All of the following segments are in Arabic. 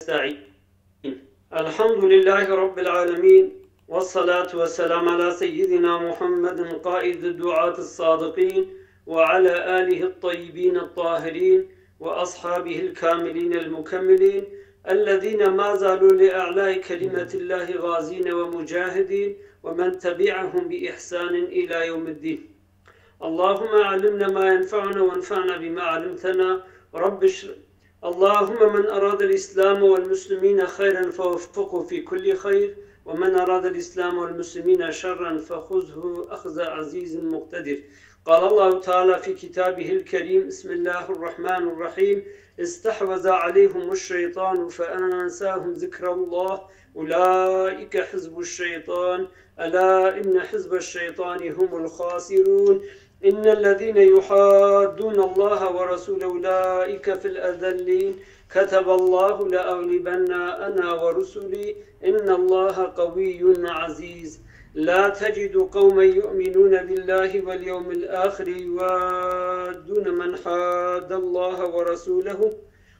نستعين. الحمد لله رب العالمين، والصلاة والسلام على سيدنا محمد قائد الدعاة الصادقين، وعلى آله الطيبين الطاهرين، وأصحابه الكاملين المكملين، الذين ما زالوا لأعلاء كلمة الله غازين ومجاهدين، ومن تبعهم بإحسان إلى يوم الدين. اللهم علمنا ما ينفعنا وانفعنا بما علمتنا. اللهم من أراد الإسلام والمسلمين خيرا فوفقه في كل خير، ومن أراد الإسلام والمسلمين شرا فخذه أخذ عزيز مقتدر. قال الله تعالى في كتابه الكريم: بسم الله الرحمن الرحيم: استحوذ عليهم الشيطان فأنساهم ذكر الله أولئك حزب الشيطان ألا إن حزب الشيطان هم الخاسرون. إن الذين يحادون الله ورسوله أولئك في الأذلين. كتب الله لأغلبن أنا ورسلي إن الله قوي عزيز. لا تجد قوما يؤمنون بالله واليوم الآخر يوادون من حاد الله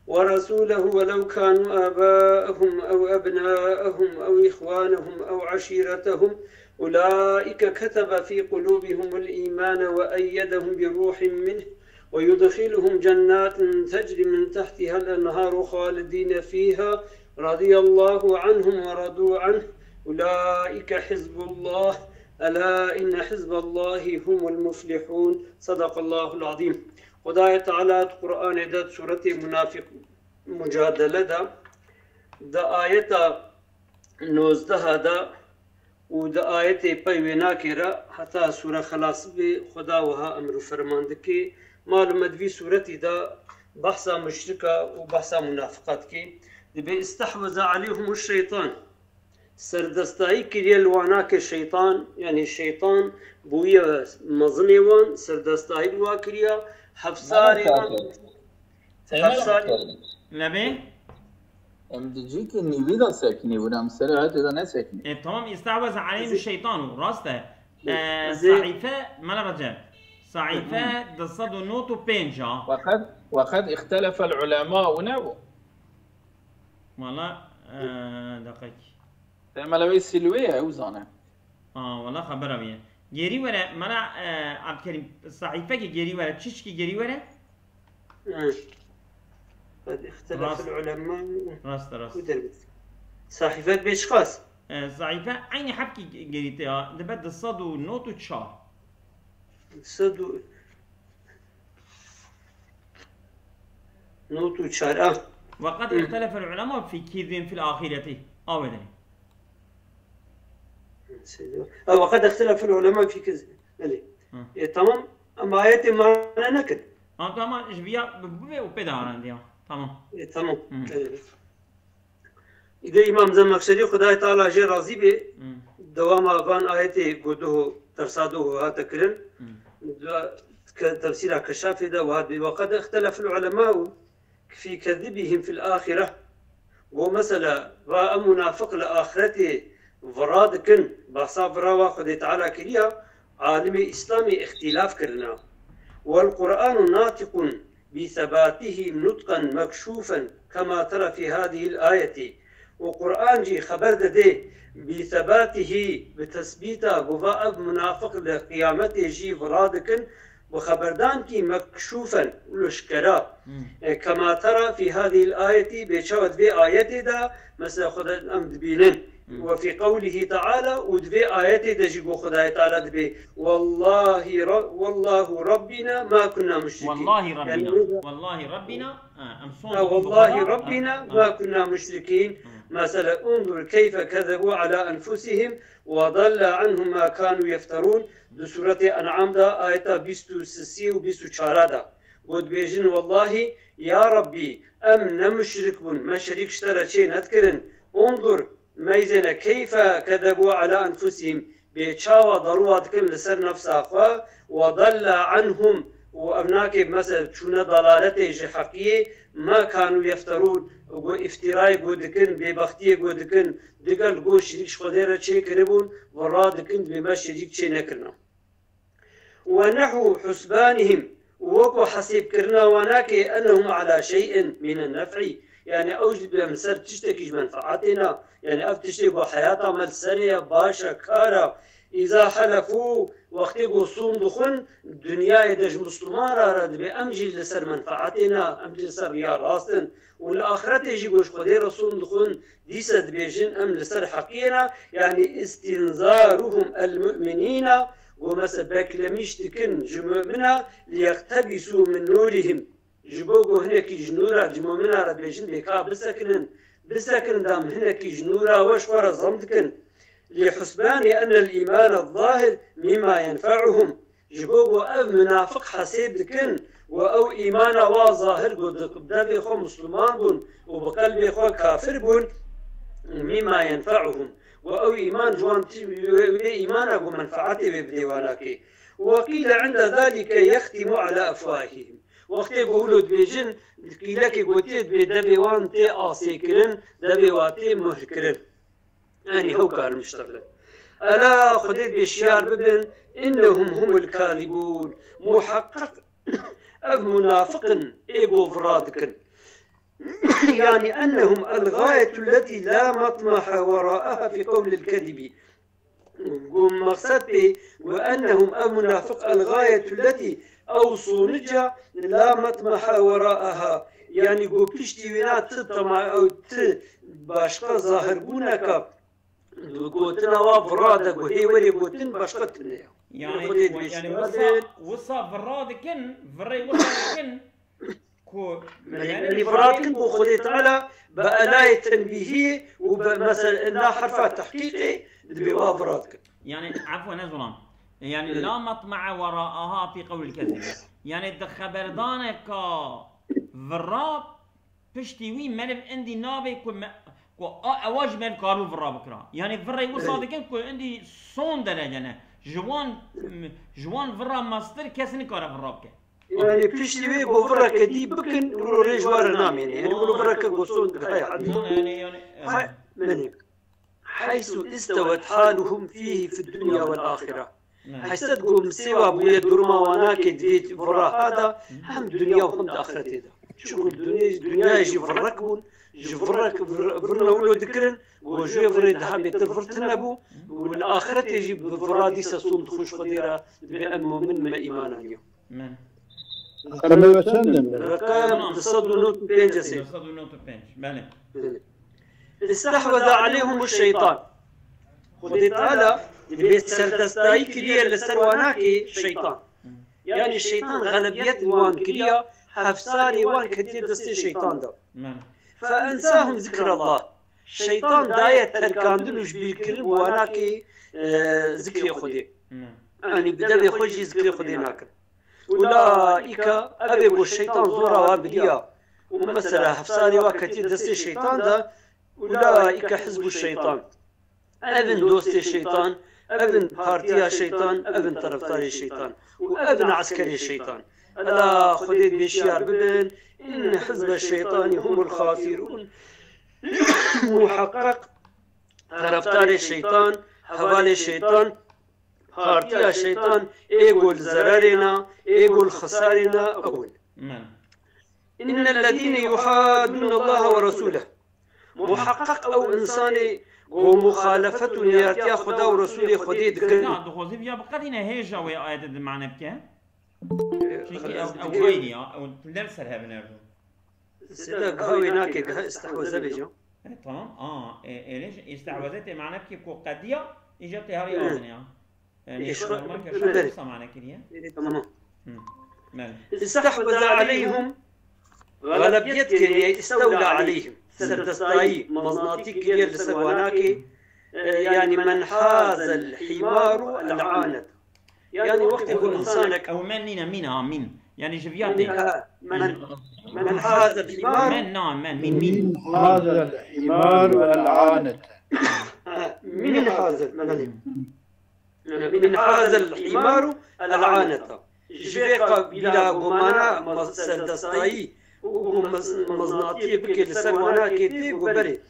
ورسوله ولو كانوا آباءهم أو أبناءهم أو إخوانهم أو عشيرتهم أولئك كتب في قلوبهم الإيمان وأيدهم بروح منه ويدخلهم جنات تجري من تحتها الأنهار خالدين فيها رضي الله عنهم ورضوا عنه أولئك حزب الله ألا إن حزب الله هم المفلحون. صدق الله العظيم. خدای تعالی قرآن دا سورة منافق مجادله دا آیت 19 دا و دا آیت پیوینا کرا حتی سوره خلاص به خدا وها امر فرمانده که معلومت وی سورتی دا بحثا مشرکه و بحثا منافقات که به استحوذ علیهم الشیطان سردستایی کریه لوانا که شیطان یعنی شیطان بوی مظنی وان سردستایی لوا کریه حفصاري لبين امدجيك اني بيدا ساكني ولا مسألة هذا انا ساكني تمام. استحوذ عليهم الشيطان راسته صحيفة ما رجع صحيفة دصد نوت وبينجا وقد اختلف العلماء ونعو والله دقيق تعمل لوي سلوية وزانه والله خبره بيه گری وره من عبد الكريم صحيفه که گری وره چیش که گری وره قد اختلف العلماء راست صحيفه باشخاص صحيفه عين حبكي گریته ده بعد صد و نوت و چهار صد و نوت و چهار وقد اختلف العلماء في كذب في الآخرة أبدا. وقد اختلف العلماء في كذا تمام. اما آيات ما نكد تمام ايش بيا وبدارن ديا تمام تمام. إذا إمام زمخشري خدای تعالی جه راضی به دوام آبان آیت گوده ترساده هات کرن تفسير كشاف ده وقد اختلف العلماء في كذبهم في الآخرة ومثلا ومنافق لآخرته فراد كن بحساب راوا خدای تعالی كريا عالم إسلامي اختلاف كرنا والقرآن ناطق بثباته نطقا مكشوفا كما ترى في هذه الآية. وقرآن جي خبر ده بثباته بتثبيته بفاء منافق لقيامته جي فرادكن وخبردان كي مكشوفا لشكرا كما ترى في هذه الآية بشوت في آية ده مثلا خدای أمد بينن وفي قوله تعالى ودفي آياتي دجيبو خداي تعالى دبي والله ربنا ما كنا مشركين. والله ربنا يعني والله ربنا والله ربنا ما كنا مشركين. مثلا انظر كيف كذبوا على أنفسهم وضل عنهم ما كانوا يفترون. بسورة أنعام دا آية 26 و 24 دا ودبيجن والله يا ربي أم نمشرك بن ما شريك اشترى شيء نذكرن. انظر ميزنا كيف كذبوا على أنفسهم بيتشاوى ضروات كل لسر نفس أخوة وضل عنهم وأبناك مثلا شون ضلالته حقيقية ما كانوا يفترون وافتراء قودكن ببختية قودكن دقل قو شريك خديرة شيء كربون ورادكن بما شريك شيء نكرنا. ونحو حسبانهم وكو حسيب كرنا وناك أنهم على شيء من النفع يعني أوجد بمسر تشتكي منفعتنا يعني أفتشتكي بحياة ملسانية باشا كارا إذا حلفوا وقت قصون دخن الدنيا يدج مسلمان راد بأمجي لسر منفعتنا أمجي لسر يا راستن والآخرة يجي قوش خدي رسول دخن ديسد بيجن أم لسر حقينا يعني استنذارهم المؤمنين ومسبك لميشتكن جمؤمنا ليقتبسوا من نورهم جبوغو هناك جنورا جمؤمنا راد بيجن بكا بسكن دام هناك جنورا وشورا زمدكن لحسبان أن الإيمان الظاهر مما ينفعهم جبوغو أو منافق حسيب لكن وأو إيمان وظاهر قد خو مسلمان بون وبقلب خو كافر بون مما ينفعهم وأو إيمان جوان إيمان أبو منفعته بديواناك وقيل عند ذلك يختم على أفواههم وقت يقولوا بيجن قيلك قلت بدبيوان تي آسيكرن دبيواتي مهكرن يعني هو كان مشتغل ألا خديت بشيار ببن إنهم هم الكاذبون محقق أو منافق إيغو فرادكن يعني أنهم الغاية التي لا مطمح وراءها في قول الكذب مقصد وأنهم أو منافق الغاية التي أوصوا نجا لا مطمح وراءها يعني قو بيشتي وينات تطمع أو باشقا ظاهر بونك قوتنا وفرادك وهي ولي قوتن باشقتنا يعني وصا فرادكن فري وصادكن كو يعني فرادكن كو خديت على بألاية تنبيهية ومثلا إنها حرفات تحقيقي بوا فرادكن يعني عفوا نزلان يعني لا مطمع وراءها في قول الكذب يعني خبردانك فراب بشتوي ملف عندي نابي كو اواج من كارو فرا بكرا يعني فرا وصادكن كو عندي صون درجه جوان فرا ماستر كسن كار فرا بك يعني بشتوي بو فرا كدي بكن رجوار نام يعني يقولوا فرا كو صون يعني منك حيث استوت حالهم فيه في الدنيا والآخرة حيث تقوم سوى بويا درما وناك ديت فرا هذا هم دنيا وهم آخرته شوف الدنيا يجي فركبون جفرك فرنا ولو ذكرن وجفر دهام يتفرتنا بو والآخرة يجي بفرادي سصوم تخش خديرة بأمه من ما إيمانا اليوم. من. رقم تصدوا نوت بينج سير. تصدوا نوت بينج. بله. استحوذ عليهم الشيطان. خدي تعالى بيت سردستاي كليا لسرواناكي الشيطان. يعني الشيطان غلبية وان كليا حفصاري وان كثير دستي الشيطان ده. فأنساهم ذكر الله الشيطان داية تركاندن وش بيكرن واناكي ذكر خدي يعني بدأ بيخوجي ذكر خدي ناكر أولئك أبيقوا الشيطان زورا وابديا ومثلا حفصاري وكثير دستي الشيطان ده أولئك حزب الشيطان أبن دوستي الشيطان أبن بارتيا الشيطان أبن طرفتاري الشيطان وأبن عسكري الشيطان ألا خديت بشيار ببن إن حزب الشيطان هم الخاسرون محقق طرفتار الشيطان حوالي الشيطان بارتيا الشيطان يقول زرارنا يقول خسارنا أول إن الذين يحادون الله ورسوله محقق أو إنساني ومخالفة نياتيا خدا ورسوله خديد لا دخوزي بيا بقدينا هيجا ويا آيات المعنى بكا أو غيري أو درس هذا بنرجو سيدا قهوي ناكي استحوذ بيجو تمام ليش استحوذت معنى بكي كو قديا إجت هاري أذنيا يعني نورمال كشخص معنى كريه تمام استحوذ عليهم غلبيت كريه استولى عليهم سردستاي مزناطي كريه لسواناكي يعني من حاز الحمار العاند يعني وقت يقول إنسانك أو مين يعني جفياتي من حاز الحمار مين حاز الحمار العاند من حاز الحمار العاند جفيقا بلا قمانا سردستاي ومزناطي بكي لسروانا كيتي وبري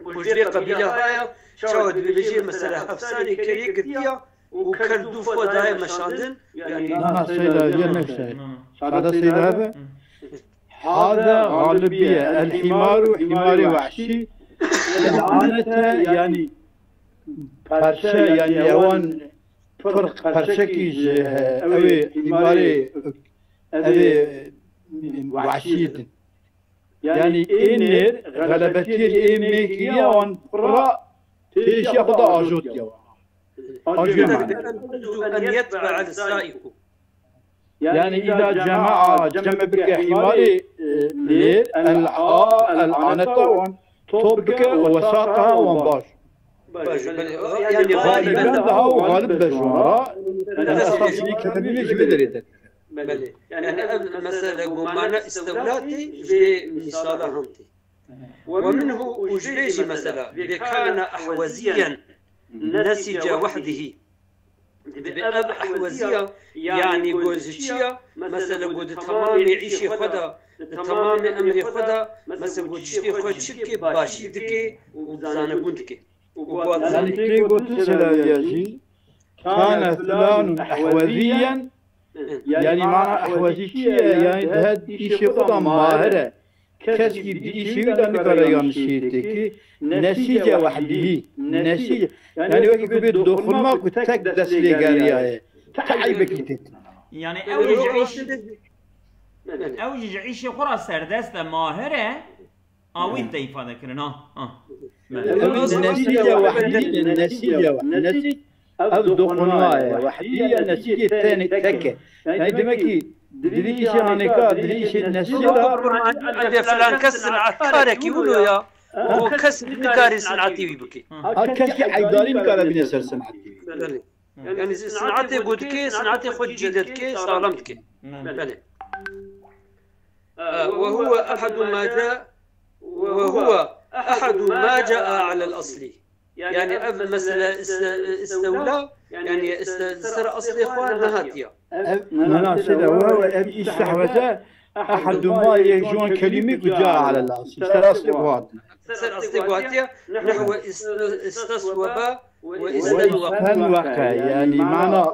وجفيقا بلا هايا شاود بلجي مثلا أفساني كريك ديا وكردو فوداي مشاندن يعني سيدة جنك سيد هذا سيد هذا هذا غالبية الحمار حمار وحشي العنة يعني برشا يعني اوان فرق برشكيج اوي حماري اوي وحشية يعني إنر غلبتي الإيميكية وان فرا تيش ياخد أجود يا أن يتبع السائق يعني إذا جمع بك حماري ليل العنة وان طبك وساقها وان باش يعني غالبا وغالب بجوارا الأساس اللي كتبيني جبدريتك يعني مثلا قمانا استولاتي في مثالهمتي ومنه وجريجي مثلا كان أحوزيا نسج وحده بأب أحوزية يعني جوزشية مثلا قد تمام يعيش خدا تمام أمر خدا مثلا قد شتي خد شكي باشي دكي وزانا قندكي يعني في قلت سلاجي كان فلان أحوزيا يعني معنى أحوزيشية يعني هاد إيشي قدا ماهرة كسي بإيشي ودان كريان شيتكي نسيجة وحده نسيجة يعني وكي كبير دخل ما كنت تكدس لي قاريها تعيبك لتت يعني أوجج عيشي قرى سردست ماهرة أوين تيفا ذكرنا النسيجة وحده النسيجة وحده أو دخل وحده النسيجة الثاني تكة يعني دمكي دريش عنكا دريش النسيجة عندي فلان كسر عكارك يقولوا يا هو كسر نكاري صنعتي بكي كسر عيداري مكارا بنسر صنعتي يعني صنعتي قدكي صنعتي خد جيدتكي سالمتكي وهو أحد ما جاء على الأصل يعني مثلا استولى يعني استر أصلي إخوان نهاتيا أنا سيدا وهو أبي استحوذ أحد ما يجون كلمة جاء على الأصل استر أصلي إخوان استر أصلي إخواتيا نحو استصوبا واستنوقا يعني معنى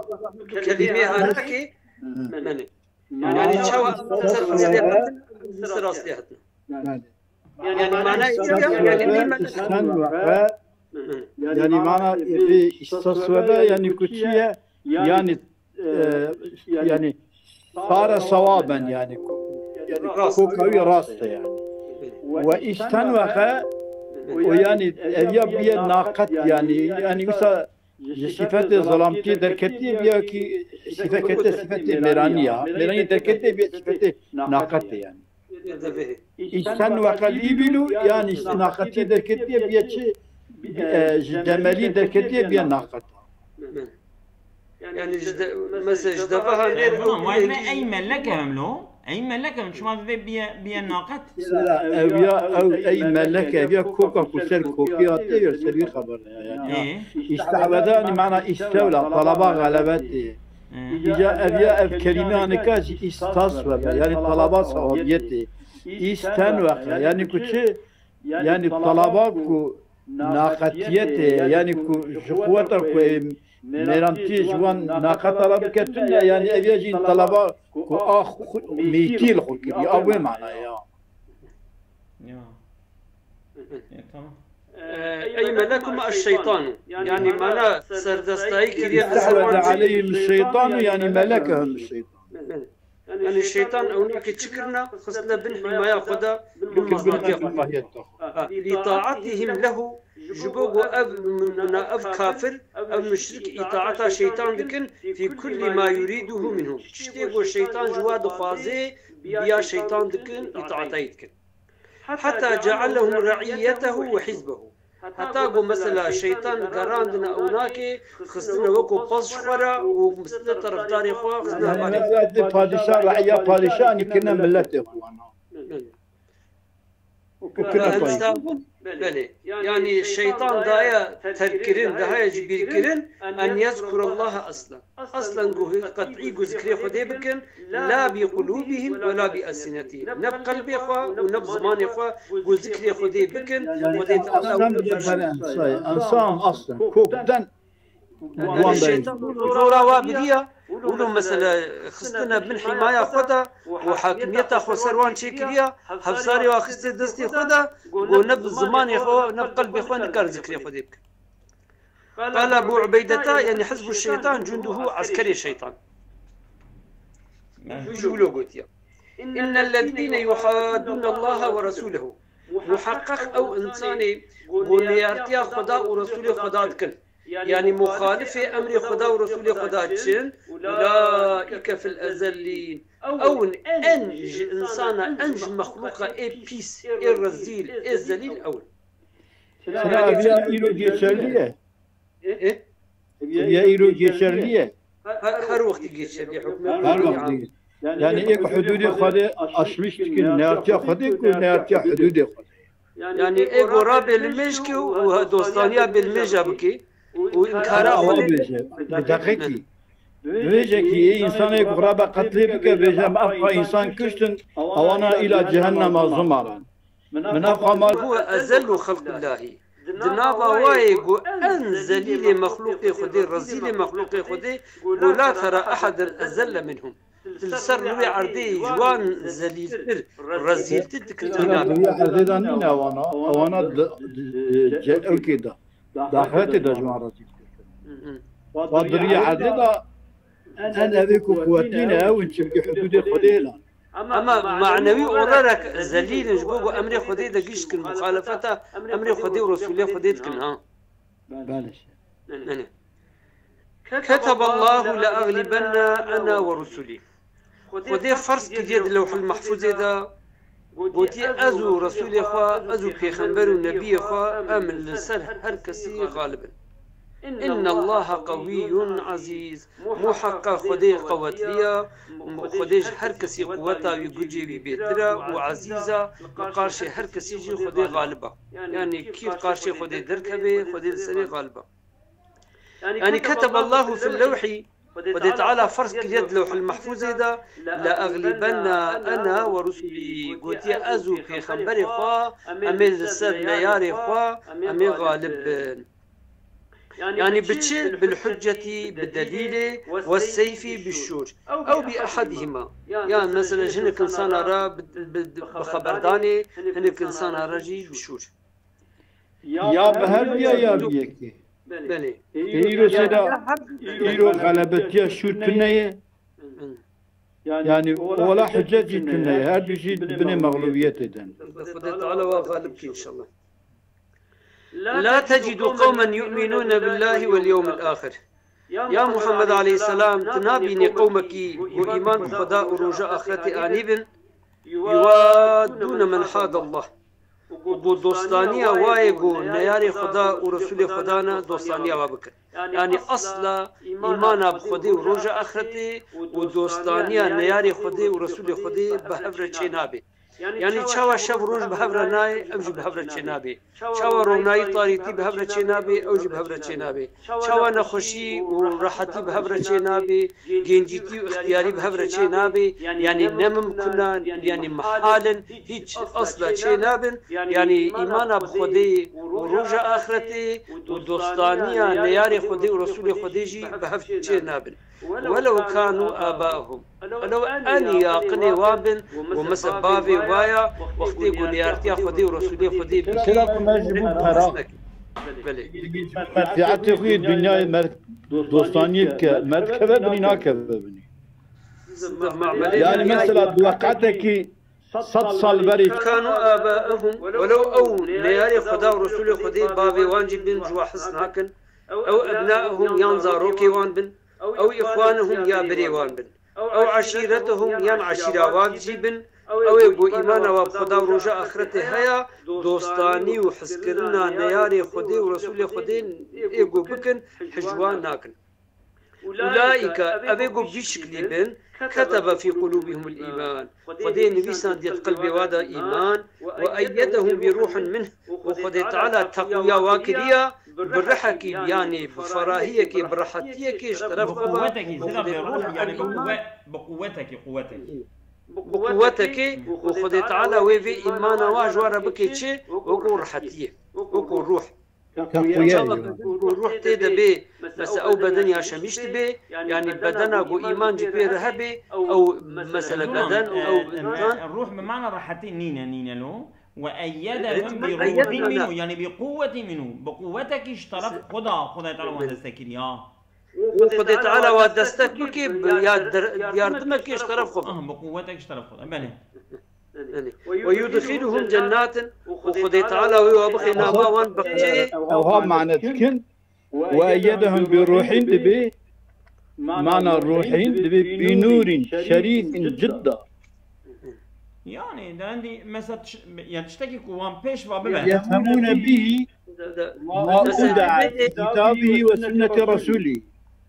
كلمة هاتكي يعني تشوى استر أصليهاتنا استر أصليهاتنا يعني معناه يعني معنى في استصوبة يعني كتشية يعني يعني صار صوابا يعني كوكاوي راسته يعني واستنوخ ويعني يبي ناقت يعني مثلا صفات ظلامتي دركتي بيا كي صفات ميرانية دركتي بيا صفات ناقت يعني استنوخ الإبل يعني ناقتي دركتي بيا شيء جمالي دركتي بيا ناقت يعني مثلا جدفها أي ملكة مملو أي ملكة مش ما بيا ناقت لا أو أي ملكة بيا كوكا كسر كوكيات يرسل خبر يعني استعبداني معنى استولى طلبا غلبتي إجا أبيا الكلمة نكاش استصوب يعني طلبا صوابيتي استنوخ يعني كشي يعني طلبا كو ناقتيتي يعني كو جقوتر كو ميرانتي جوان ناقتر بكتنا يعني أبيا جين طلبا كو أخ ميتيل خلقي أوي معنى تمام أي ملكم الشيطان يعني معناه سردستاي كريم استحوذ عليهم الشيطان يعني ملكهم الشيطان يعني الشيطان أونيك تشكرنا خصنا بنحماية خدا لطاعتهم له جبوغ أب من أب كافر أب مشرك إطاعة شيطان لكن في كل ما يريده منهم تشتيقوا الشيطان جواد خازي بيا شيطان لكن إطاعتك حتى جعلهم رعيته وحزبه حتى قو مثلا الشيطان قراندنا أوناكي خصنا وكو باص شفرة ومثل طرف داري خوا خصنا يعني بادشاه رعية بادشاه كنا ملته يعني الشيطان دايا تذكرين دايا جبير كرين أن يذكر الله أصلا قطعي ذكري خدي بكن لا بقلوبهم ولا بألسنتهم نب قلبي إخوة ونب زمان إخوة وذكري خدي بكن أنسان أصلا كوكدن الشيطان زورا وابدية ولو مثلا خصنا من حماية خدا وحاكميتها خو سروان شكريا هفزاري واخستي دستي خدا ونب زمان خو نب قلب اخوان كار ذكري خديك. قال ابو عبيدة يعني حزب الشيطان جنده عسكري الشيطان. يقولوا قلت إن الذين يحادون الله ورسوله محقق أو إنساني بنيارتيا خدا ورسوله خدا كن يعني مخالف أمر خدا ورسوله خدا تشن أولئك في الأزلين أو أنج إنسان أنج مخلوقة إيه بيس إيه رزيل إيه زليل أول. سنا أبيا إيرو جيشرلية. إيه؟ أبيا إيرو جيشرلية. هر وقت جيشرلية حكمه. هر وقت. يعني إيك حدود خدا أشمش تكين نيارتيا خدا كل نيارتيا حدود خدا. يعني إيه قرابة المشكي ودوستانيا بالمجا بكي وإنكارا خدا. بدقيقي. بيجي كي إنسان قرابة قتلي بك بيجي أبقى إنسان كشتن أوانا إلى جهنم زمرا. من أبقى هو أزل خلق الله. دنابا وايقو أن زليل مخلوق خدي رزيل مخلوق خدي ولا ترى أحد أزل منهم. تلسر روي عردي جوان زليل رزيل تدكتنا. روي عردي دانينا وانا جاء كده داخلت دجمارة. وضري عردي دا أنا بيكو قوتينا وانشبك حدود خديلا. أما معنوي أولارك زليل جبوب أمر خدي دقيش كن مخالفته أمر خدي ورسوله خدي كن ها. بالش. كتب الله لأغلبن أنا ورسولي. خدي فرض كديد اللوح المحفوظ ده بوتي أزو رسول خوا أزو بيخنبر النبي خوا أمن لسر هر كسي غالبا. إن الله قوي عزيز محقق خدي قوت ليا خديج هر كسي قوتا يجوجي بيترا وعزيزة قارش هر كسي جي خدي غالبا يعني كيف قارش خدي دركبه خدي لسري غالبا. يعني كتب الله في اللوح ودي تعالى فرض كيد لوح المحفوظ ده لأغلبن أنا ورسلي قلت أزو في خبري خوا أمي لسر نياري خوا أمي غالب. يعني بتشيل بالحجة بالدليل والسيف بالشور أو بأحدهما. يعني مثلا هناك إنسان أرى بخبرداني هناك إنسان أرى بالشور. يا بهر يا بيكي. بله. إيرو سيدا إيرو غلبتيا شو تنيه. يعني ولا حجة تنيه هذا شيء بني مغلوبية دن. خدي تعالى وغالبك إن شاء الله. لا تجد قوما يؤمنون بالله واليوم الآخر. يا محمد عليه السلام تنابيني قومك وإيمان بخدا ورجاء آخرة آنيب يوادون من حاد الله. وبو دوستانيا وايقو نياري خدا ورسول خدانا دوستانيا وابكر. يعني أصلا إيمانا بخدي ورجاء آخرة ودوستانيا نياري خدي ورسول خدي بهفر تشينابي. يعني شاوا شب روج بهفر ناي أوجي بهفر تشينابي. شاوا روناي طاريتي بهفر تشينابي أوجي بهفر تشينابي. شاوا نخشي وراحتي بهفر تشينابي. جنجيتي واختياري بهفر تشينابي. يعني نمم كنا يعني محالا هيج أصلا تشينابن. يعني إيمانا بخدي ورجاء آخرتي ودوستانيا نياري خدي ورسول خديجي بهفر تشينابن. ولو كانوا آباءهم ولو أن يقني وابن ومسبابي وايا وقتي يقول يارتيا خدي ورسولي خدي كلا ما يجيبون براء في عتقي الدنيا مرد دوستاني مركبة بني ناكبة بني يعني مثلا وقعتك 100 سال بري كانوا آباءهم ولو أو نياري خدا ورسولي خدي بابي وانجب بن جوا حسن هاكن أو أبنائهم ينزاروكي وان بن أو إخوانهم يا بريوان بن أو عشيرتهم يا عشيراوان جيبن أو يبو إيمانا وبخدا ورجاء آخرته هيا دوستاني وحسكرنا نياري خدي ورسول خدي إيقو بكن حجوان ناكن. أولئك أبيقو بشكل بن كتب في قلوبهم الإيمان خدي نبيسان ديت قلبي وادا إيمان وأيدهم بروح منه وخدي تعالى تقويا واكدية بالرحكي يعني بفراهيك برحتيك اشترف بقوتك يعني بقوتك بقوتك وخدي تعالى ويفي إيمانا واجوار بكيتشي وكو رحتيه وكو روح روح تيدا بي مثلا او بدن يا شمشت بي يعني بدنا جو ايمان جبي رهبي او مثلا بدن او الروح بمعنى راحتين نينا له وايدهم بروح منه يعني بقوه منه بقوتك اشترف خدا تعالى ودستك وخدا تعالى ودستك بكي يردمك اشترف خدا بقوتك اشترف خدا بله ويدخلهم جنات وخدا تعالى ويوبخي نابوان بقجي او ها معنى تكن وايدهم بروح دبي معنى الروحين دبي بنور شريف جدا يعني ده عندي مثلا يعني تشتكي قوام بيش وببه يفهمون به ما أودع كتابه وسنة رسوله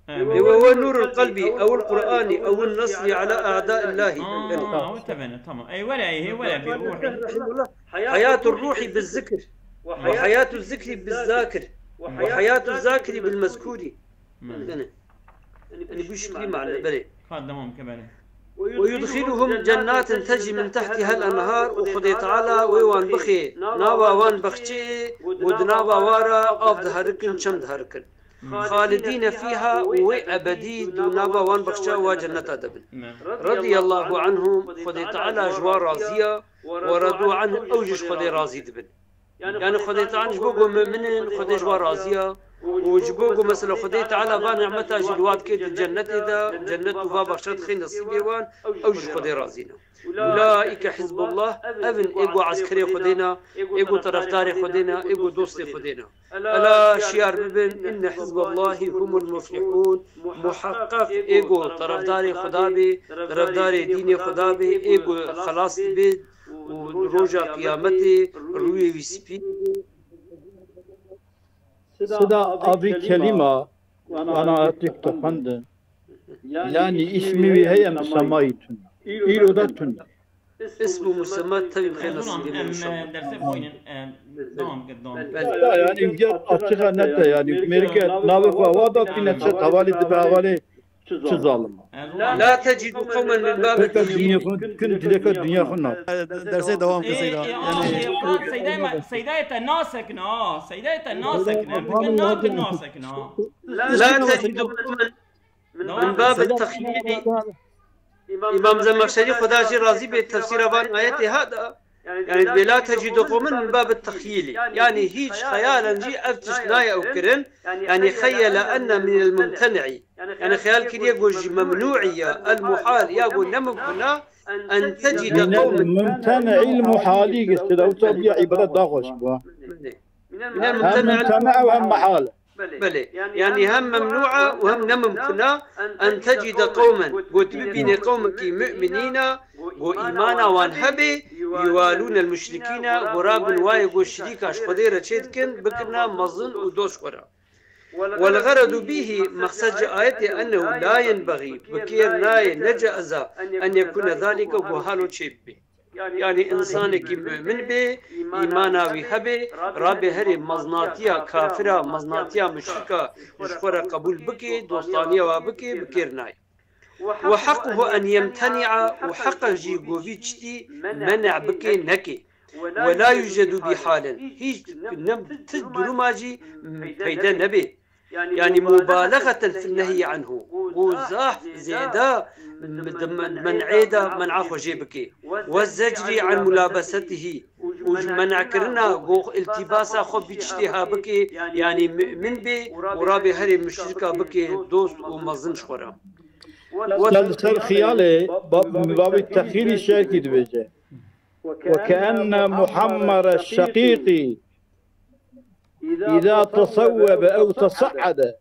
هو نور القلب أو القرآن أو النصر على أعداء الله تمام أي ولا هي ولا بروح حياة الروح بالذكر وحياة الذكر بالذاكر وحياة الذاكر بالمذكور يعني بيش كلمة على بالي خدمهم كمان ويدخلهم جنات تجري من تحتها الأنهار وخدي تعالى ويوان بخي ناوا وان بخشي ودناوا وارا أف دهركن شم دهركن خالدين فيها وأبدي دناوا وان بخشا وجنة دبن رضي الله عنهم خدي تعالى جوار راضية وردوا عنه أوجش خدي راضي دبن يعني خدي تعالى جبوكو مؤمنين خدي جوار راضية وجبوكو مثلا خدي تعالى فان نعمتها جلوات كيد الجنة دا جنة وفا بخشت خي نصيبي وان أوجش خدي راضينا أولئك حزب الله أبن إيقو عسكري خدينا إيقو طرفداري خدينا إيقو دوستي خدينا ألا شيار ببن إن حزب الله هم المفلحون محقق إيقو طرفداري خدابي طرفداري ديني خدابي إيقو خلاص بيد وروجا قيامتي روي ويسبي صدا أبي كلمة أنا أعطيك تخندن يعني اسمي هي مسمايتنا إيلو داتن اسمه مسمى تبي بخير نصيبي يعني بجد أشتغل نتا يعني أمريكا نابك ووادا في نفس حوالي دبا حوالي ظالم لا تجد قوما من باب الدنيا كنت لك الدنيا خنا درسي دوام كسيدا يعني سيداية الناسكنا سيداية الناسكنا بكنا الناسكنا لا تجد قوما من باب التخييل إمام زمخشري خداجي راضي بالتفسير بان آيات هذا يعني بلا تجد قوما من باب التخييل يعني هيج خيالا جي أفتشناي أو كرن يعني خيل أن من الممتنع يعني خيال كده يقول ممنوعية المحال يقول نمكنا أن تجد قوما ممتنع المحالي قلت لو تبيع عبارة داغش من الممتنع وهم محال بلى يعني هم ممنوعة وهم ممكنة أن تجد قوما وتبين قومك مؤمنين وإيمانا وانهبي يوالون المشركين غراب وايق الشريك أشقدير تشيدكن بكنا مظن ودوش قرا والغرض به مقصد آية أنه لا ينبغي بكير ناي نجأز أن يكون ذلك وهالو تشيبه يعني إنسانك مؤمن به إيمانا ويهبه رابي هري مزناتيا كافرة مزناتيا مشركة مشخورة قبول بكي دوستانية وبكي بكيرناي وحقه أن يمتنع وحق جيغوفيتشتي منع بكي نكي ولا يوجد بحالا هيج تدرو ماجي بيدا نبي يعني مبالغة في النهي عنه وزاح زيادة منعيدا منع خجيبك والزجر عن ملابسته ومنع كرنا التباسا خب بيجتها بك يعني من بي ورابي هري مشركة بك دوست ومظن شخورا سلسل خيالي باب التخيل الشاكد بيجي وكأن محمر الشقيقي إذا تصوب أو تصعد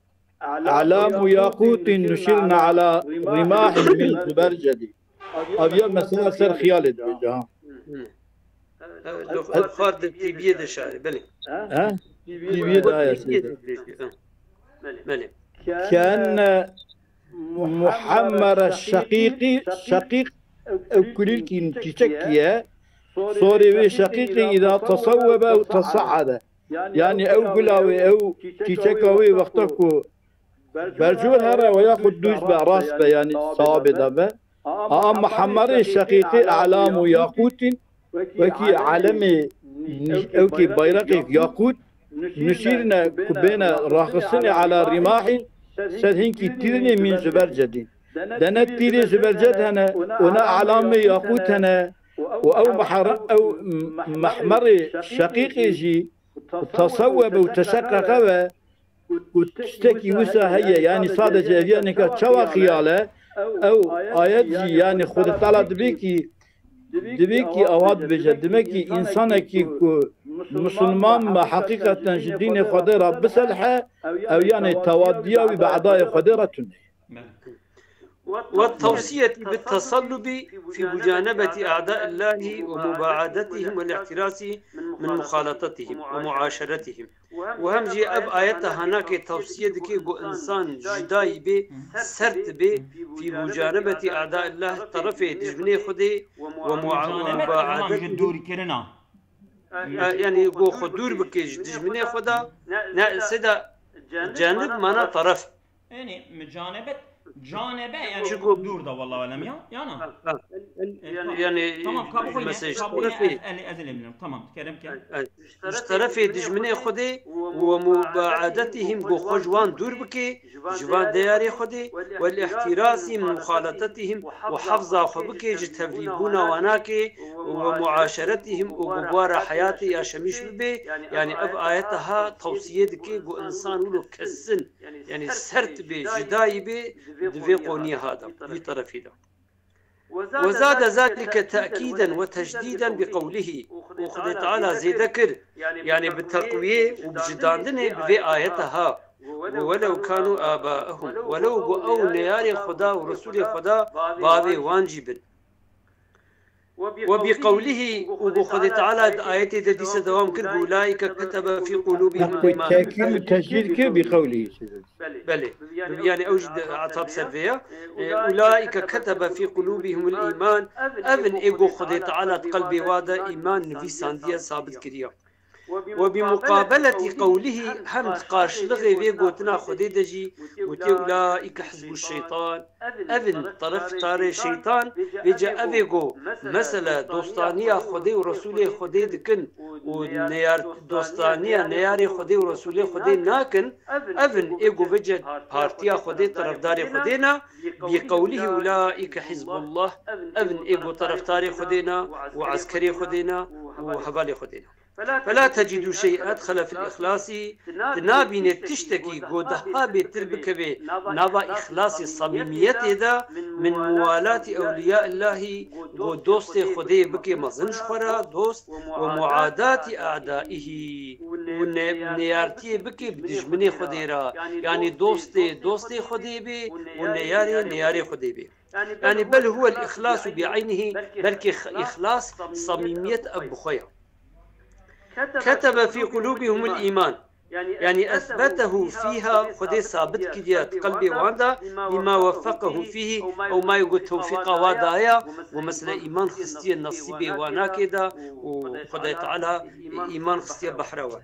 أعلام ياقوت نشرنا على رماح من زبرجد أبيض مثلا سر خيالي بيجي فرد التبييد الشعري بلي ها تبييد يا سيدي كأن محمر الشقيقي شقيق أو كل تشكيه صوري شقيقي إذا تصوب أو تصعد يعني أو قلاوي أو تشكوي وقتكو برجول هرا وياخذ دوز براس يعني صواب دبا محمر الشقيقي أعلام ياقوت وكي علمي أو كي بيرقي ياقوت نشيرنا كبينا راخصين على رماح سدهن كي تيرني من زبرجد دنا تيري زبرجد هنا ونا علامة ياقوت هنا أو محمر شقيقي جي تصوب وتشقق وتشتكي وسا هي يعني صادق يعني كتشوا خياله أو آيات جي يعني خود تعالى دبيكي أواد بجد دمكي إنسانك مسلمان ما حقيقة جدين خديرة بسلحة أو يعني توادية وبعضاء خديرة. والتوصية بالتصلب في مجانبة أعداء الله ومباعدتهم والاحتراس من مخالطتهم ومعاشرتهم. وهم جي أب آياتها هناك توصية كي إنسان جداي بي سرت بي في مجانبة أعداء الله طرفي دجمني خدي ومباعدتهم يعني جو خدور بكيج دجمني خدا سدا جانب مانا طرف يعني مجانبة جانبه يعني دور ده والله ولا ميا يعني تمام كابوي تمام كلام طرفي دجمني خدي ومباعدتهم بو خجوان دور بكي جوان دياري خدي والاحتراس من مخالطتهم وحفظا خبكي جتفريبون وناكي ومعاشرتهم وبوار حياتي يا شميش ببي يعني اب آياتها توصية دكي بو انسان ولو كسن يعني سرت بي جداي بي دفي قوني هذا في طرفي ده. وزاد ذلك تأكيدا وتجديدا بقوله وخذ تعالى زي ذكر يعني بالتقوية وبجداندنه بفي آياتها ولو كانوا آباءهم ولو أو نياري خدا ورسول خدا بابي وانجبن. وبقوله وبخذ تعالى آيات ديس دوام كرب أولئك كتب في قلوبهم الإيمان. تأكيد وتجديد كيف بقوله. بلى يعني أوجد عطاب سلفية أولئك كتب في قلوبهم الإيمان أبن إيجو خذ تعالى قلبي وادا إيمان في ساندية ثابت كريا. وبمقابلة قوله هم قاشلغي في قوتنا خذي دجي أولئك حزب الشيطان أبن طرف طاري الشيطان بيجا أبيجو مثلا دوستانية خذي ورسولي خذي دكن ونيار دوستانية نياري خذي ورسولي خذي ناكن أبن إيجو بيجا بارتيا خذي طرف داري خذينا بقوله أولئك حزب الله أبن إيجو طرف طاري خذينا وعسكري خذينا وهبالي خذينا. فلا تجد شيء أدخل في الإخلاص تنابين تشتكي قدها بتربك به نبا إخلاص الصميمية ذا من موالاة أولياء الله ودوست خدي بك مزنش خرا دوست ومعاداة أعدائه ونيارتي بك بدجمني خديرا يعني دوست خدي به ونياري خدي به يعني بل هو الإخلاص بعينه بل إخلاص صميمية أبو خويا. كتب في قلوبهم الإيمان يعني أثبته فيها خدي ثابت كديات قلبي واندا بما وفقه فيه أو ما يقول توفيق وادايا ومثل إيمان خستي النصيبي وانا كده وخدي تعالى إيمان خستي بحروان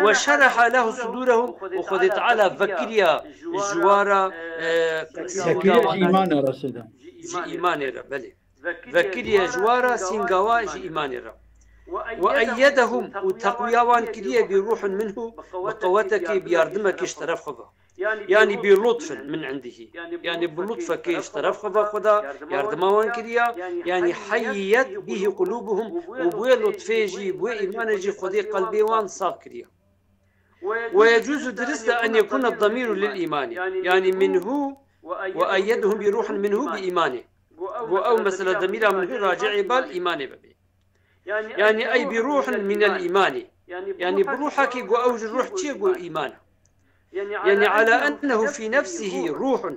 وشرح له صدورهم وخدي تعالى فكريا جوارا إيمان رسدا إيمان بلي فكريا جوارا سينغاوا إيمان وأيدهم وتقوياوان كلية بروح منه وقوتك بيردمك اشترف خفا يعني بلطف من عنده يعني بلطفك اشترف خفا خدا يردماوان كلية يعني حيت به قلوبهم وبوي لطفيجي بوي إيمانجي خدي قلبيوان صاف كلية. ويجوز درست أن يكون الضمير للإيمان يعني منه وأيدهم بروح منه بإيمانه أو مثلا ضمير منه راجع بالإيمان ببي يعني أي بروح من الإيمان يعني بروحك أوج الروح تيجو إيمان يعني على أنه في نفسه روح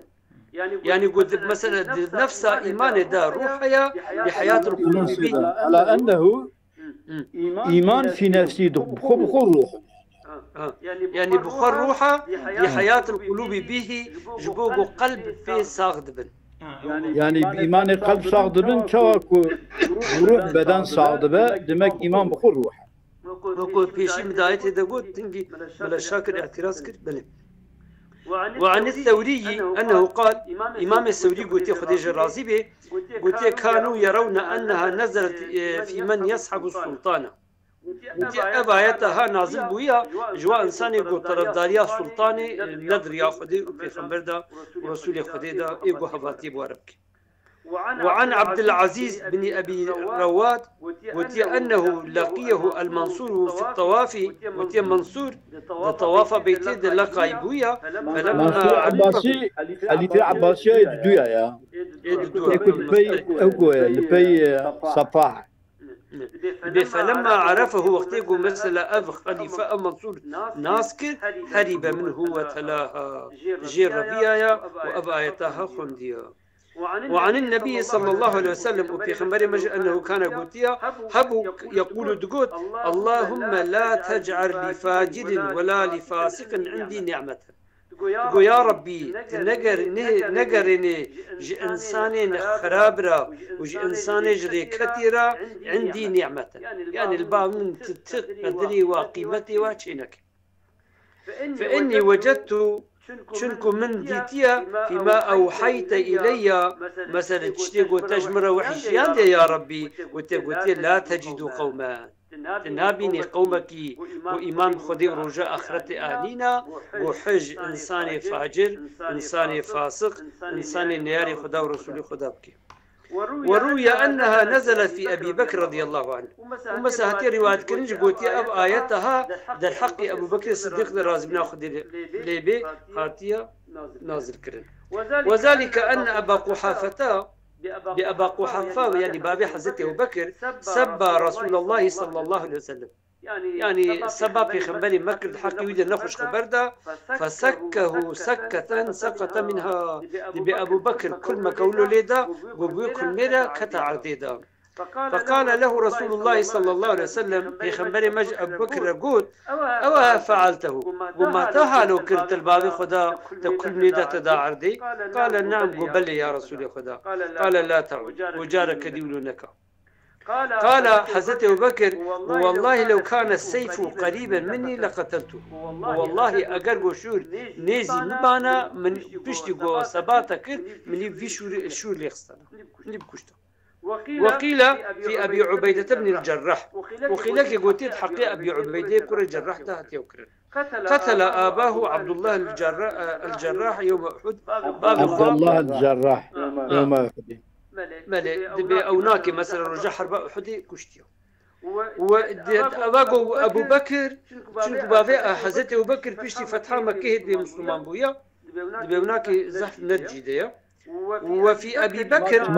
يعني قد مثلا نفس إيمان دا روحيا بحياة القلوب به على أنه إيمان في نفسه بخور روح يعني بخور روحه بحياة القلوب به جبوب قلب في صاغد بن يعني بإيمان قلب صاغد بن شواكو روح بدن صاغد به دمك إيمان بخور روح وقول بيشي مدايته دا قلت تنجي بلا شاكر اعتراض كرت بلي. وعن الثوري أنه قال إمام الثوري قلت خديج الرازي به قلت كانوا يرون أنها نزلت في من يصحب السلطان أبايتها نازل بويا جوا إنساني قو طرفداريا سلطاني ندر يا خدي وبيغمبر دا ورسول خدي دا إيقو هفاتي بواربك. وعن عبد العزيز بن أبي رواد وتي أنه لقيه المنصور في الطواف وتي منصور الطواف بيتي لقى بويا فلما عباسي اللي في عباسي يدويا يا يكون بي أوكو البي صفاح فلما عرفه وقتيقو مثل أب خليفة منصور ناسكر هرب منه وتلاها جير ربيايا وأبايتها خنديا. وعن النبي صلى الله عليه وسلم وفي خبر مجد أنه كان قوتيا هبو يقول دقوت اللهم لا تجعل لفاجر ولا لفاسق عندي نعمة. تقول يا ربي نقرني جي إنسان خرابرا وجي إنسان جري كثيرا عندي نعمة، يعني الباب من قدري وقيمتي وشينك. فإني وجدت شنكم من ديتيا فيما أوحيت إلي مثلا تشتيقوا تجمر وحشيان يا ربي وتقولي لا تجد قوما تنابيني قومك وإمام خدي رجاء آخرة أهلنا وحج إنسان فاجر إنسان فاسق إنسان نياري خدا ورسول خدا بك. وروي أنها نزلت في أبي بكر رضي الله عنه ومسا هاتي رواية كرنج قوتي أب آياتها در حق أبو بكر الصديق لرازم ناخد ليبي هاتي نازل كرن. وذلك أن أبا قحافة بأبا قحافة يعني بابي حزت أبو بكر سب رسول الله صلى الله عليه وسلم، يعني سبب في خبر مكر الحق يريد نخش خبردا فسكه سكة سقط منها بأبو بكر كل ما قوله ليدا وبيكل ميرا كتا عرديدا. فقال له رسول الله صلى الله عليه وسلم في خبر مج أبو بكر قول أو فعلته وما تهالو كرت الباب خدا تكل ميدا تدا عردي؟ قال نعم قبل يا رسول خدا. قال لا تعود وجارك ديولونك. قال حضرت أبو بكر والله لو كان السيف قريبا مني لقتلته، والله أجر قشور نزي مبانا من بشتي قو سباتك من في شور ليخستنا اللي بكشته. وقيل في أبي عبيدة بن الجراح وقيل كي قلت حقي أبي عبيدة كر الجراح تحت يوكر قتل آباه عبد الله الجراح يوم أحد. عبد الله الجراح يوم أحد ملي دبي أوناكي مثلا رجع حرب أحد كشتيو. وأبو أبو بكر شنو بافي حزت أبو بكر بيشتي فتحة مكة بمسلمان بويا دبي أوناكي زحف نرجي ديا. وفي أبي بكر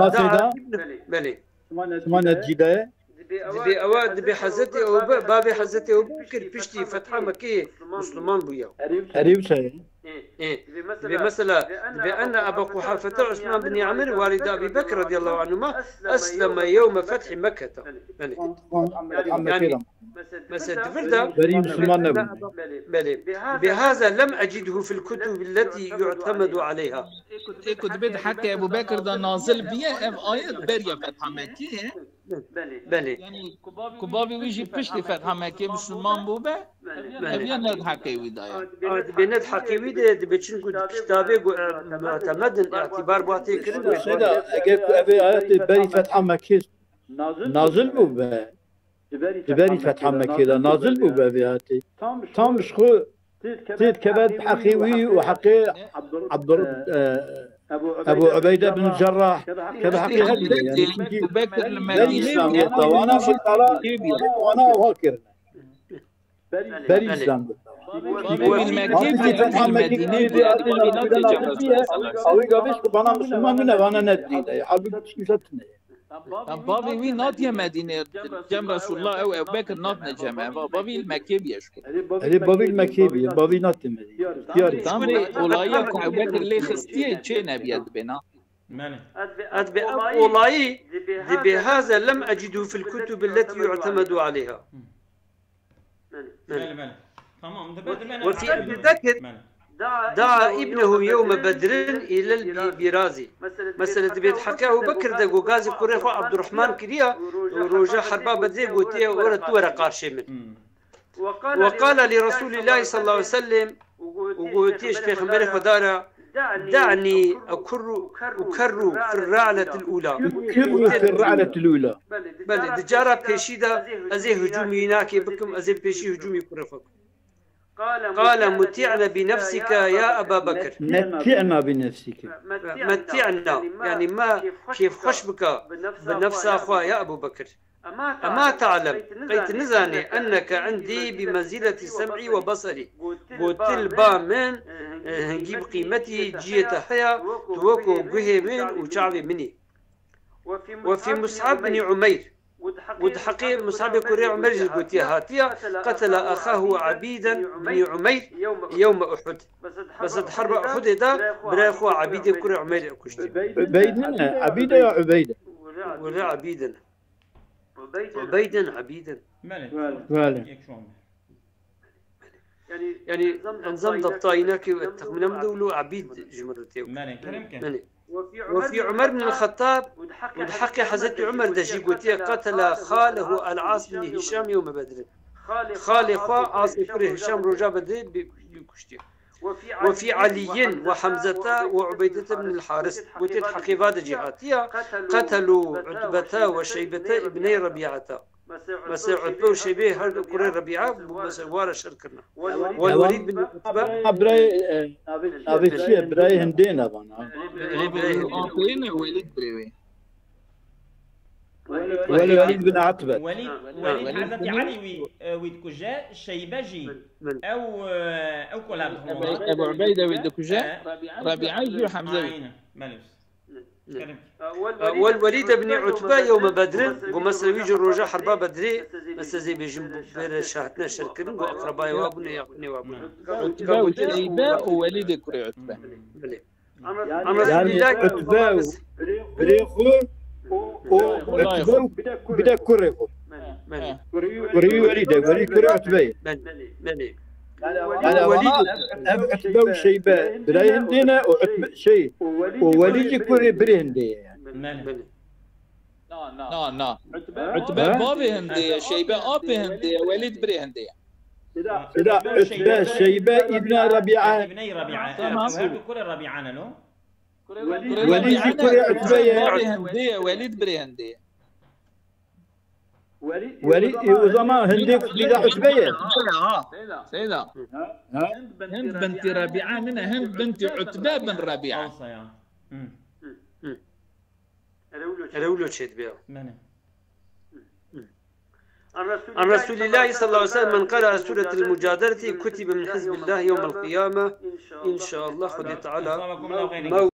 ملي ما نرجي ديا دبي أواد دبي حزت أبو بابي حزت أبو بكر بيشتي فتحة مكة مسلمان بويا. قريب شيء. بمثلا بأن أبا قحافة عثمان بن عمر والد أبي بكر رضي الله عنهما أسلم يوم فتح مكة. يعني مثلا تفردا بهذا لم أجده في الكتب التي يعتمد عليها. كنت بيد حكى أبو بكر ده نازل بيه آيات بريا فتح مكة. يعني كبابي ويجي بشتي فتح مكة مسلمان بوبه أبيان ندحكي ويدايا بندحكي ويدا بتشين كنت كتابي معتمد اعتبار باتي كريم هذا أجيب أبي آيات بري فتح مكة نازل بوبه بري فتح مكة نازل بوبه بياتي تام شخو تيت كبد حقيوي وحقي أبو عبيدة بن الجراح كذا حقيقة يعني بكر المدينة وأنا في الطلاق وأنا أفكر بري إسلام المدينة أو يقابلش بنا مسلمان منا وأنا ندي حبيبي تشكيلتنا بابي وين ناطية مدينة جنب رسول الله أو أبو بكر ناطنا جماعة بابي المكيبي يشكو هذه بابي المكيبي بابي ناطي مدينة تامري أولايا كأبو بكر اللي خستيه تشي نبيت بنا أتبع أولاي بهذا لم أجده في الكتب التي يعتمد عليها. وفي أبي بكر دعا ابنه يوم بدر إلى البرازي مثلا بيت حكاه بكر دقو غازي كوريخو عبد الرحمن كريا وروجا حربا بدري قوتيه ورا قارشي من وقال لرسول الله صلى الله عليه وسلم وقوتيش في خبر خدارة دعني أكر في الرعلة الأولى. كر في الرعلة الأولى. بله دجارة بيشيدا أزي هجومي ناكي بكم أزي بيشي هجومي كرفك. قال متعنا بنفسك يا أبا بكر. متعنا بنفسك. متعنا يعني ما كيف خشبك بنفس أخوة يا أبو بكر. أما تعلم قيت نزاني أنك عندي بمنزلة سمعي وبصري قلت با من هنجيب قيمتي جيت حيا توكو قهي من وشعبي مني. وفي مصعب بن عمير ودحقي مصعب كوري عمير جلقوتي هاتيا قتل أخاه عبيدا بن عمير يوم أحد. بس حرب أحد دا برا أخوه عبيد كوري عمير أكشتي. عبيدة يا عبيدة ولا عبيدا عبيدا فعلا. يعني نظام ضبطاينك تخمنا مدولو عبيد جمرتي. وفي عمر بن الخطاب ودحقي حزت عمر دجي قوتي قتل خاله العاص بن هشام يوم بدر. خالي عاص بن هشام رجا بدر بكشتي. وفي علي وحمزة وعبيدة بن الحارث قتل حقيبات جهاتية قتلوا عتبة وشيبة ابني ربيعة. بس عتبة وشيبة هل كوري ربيعة بس وارا شركنا. والوليد بن عتبة براي هندينا بنا. وليد بن عتبة. وليد حضرت علي ويدكوجا شيبجي أو كلام أبو عبيدة ويدكوجا ربيعة وحمزة. والوليد بن عتبة يوم بدر ومثلا يجي الرجاء حربا بدري مثلا زي بيجم بين شهتنا شركين وأقربائي وابني يقني وابني. عتبة وشيبة ووليد كوري عتبة. يعني عتبة بريخو وبدا كوريخو. كوري وليد كوري عتبة. أنا وليد عتبة وشيبة براي هندينا وعتبة شيء ووليد كوري بري هندية يعني. لا عتبة بابي هندية شيبة أبي هندية وليد بري هندية. لا عتبة شيبة ابن ربيعة. ابني ربيعة. هذا كل ربيعان له. وليد كوري عتبة بابي هندية وليد بري هندية. وليد وزمان هنديك إذا عتبية. سيدا. هند بنت ربيعة منها هند بنت عتبة بن ربيعة. أرولو شيء بيا. عن رسول الله صلى الله عليه وسلم من قرأ سورة المجادلة كتب من حزب الله يوم القيامة إن شاء الله خذ تعالى.